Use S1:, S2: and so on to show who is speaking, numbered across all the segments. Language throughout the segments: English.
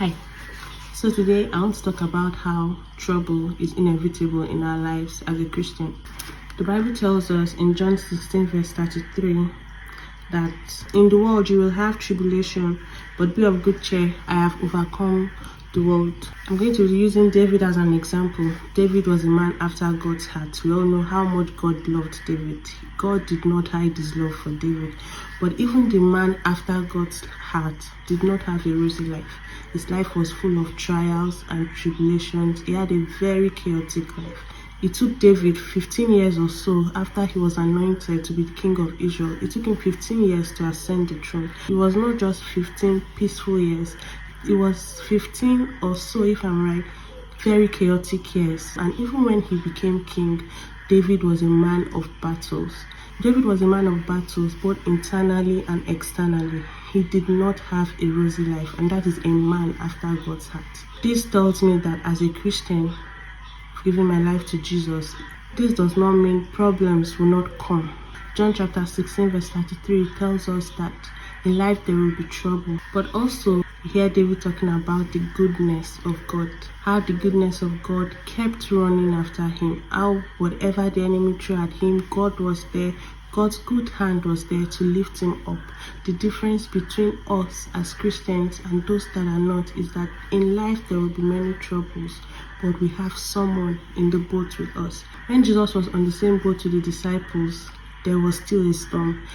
S1: Hi. So today I want to talk about how trouble is inevitable in our lives as a Christian. The Bible tells us in John 16 verse 33 that in the world you will have tribulation, but be of good cheer, I have overcome the world. I'm going to be using David as an example. David was a man after God's heart. We all know how much God loved David. God did not hide his love for David. But even the man after God's heart did not have a rosy life. His life was full of trials and tribulations. He had a very chaotic life. It took David 15 years or so after he was anointed to be the king of Israel. It took him 15 years to ascend the throne. It was not just 15 peaceful years. It was 15 or so, if I'm right, very chaotic years. And even when he became king, David was a man of battles. David was a man of battles, both internally and externally. He did not have a rosy life, and that is a man after God's heart. This tells me that as a Christian, giving my life to Jesus, this does not mean problems will not come. John chapter 16 verse 33 tells us that in life there will be trouble, but also we hear David talking about the goodness of God, how the goodness of God kept running after him, how whatever the enemy threw at him, God was there. God's good hand was there to lift him up. The difference between us as Christians and those that are not is that in life there will be many troubles, but we have someone in the boat with us. When Jesus was on the same boat with the disciples, there was still a storm.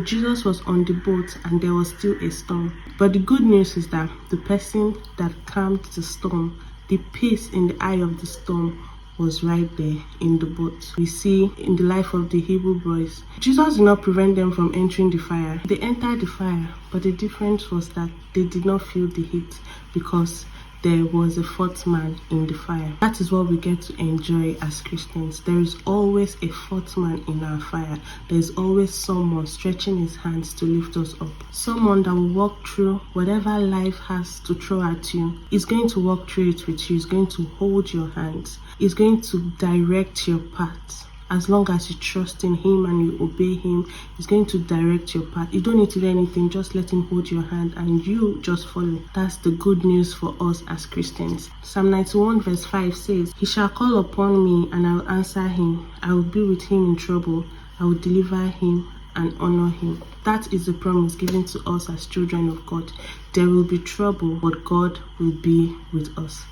S1: Jesus was on the boat and there was still a storm. But the good news is that the person that calmed the storm, the peace in the eye of the storm, was right there in the boat. We see in the life of the Hebrew boys, Jesus did not prevent them from entering the fire. They entered the fire, but the difference was that they did not feel the heat because there was a fourth man in the fire. That is what we get to enjoy as Christians. There is always a fourth man in our fire. There is always someone stretching his hands to lift us up. Someone that will walk through whatever life has to throw at you. Is going to walk through it with you. Is going to hold your hands. Is going to direct your path. As long as you trust in him and you obey him, he's going to direct your path. You don't need to do anything, just let him hold your hand and you just follow. That's the good news for us as Christians. Psalm 91 verse 5 says, "He shall call upon me and I will answer him. I will be with him in trouble. I will deliver him and honor him." That is the promise given to us as children of God. There will be trouble, but God will be with us.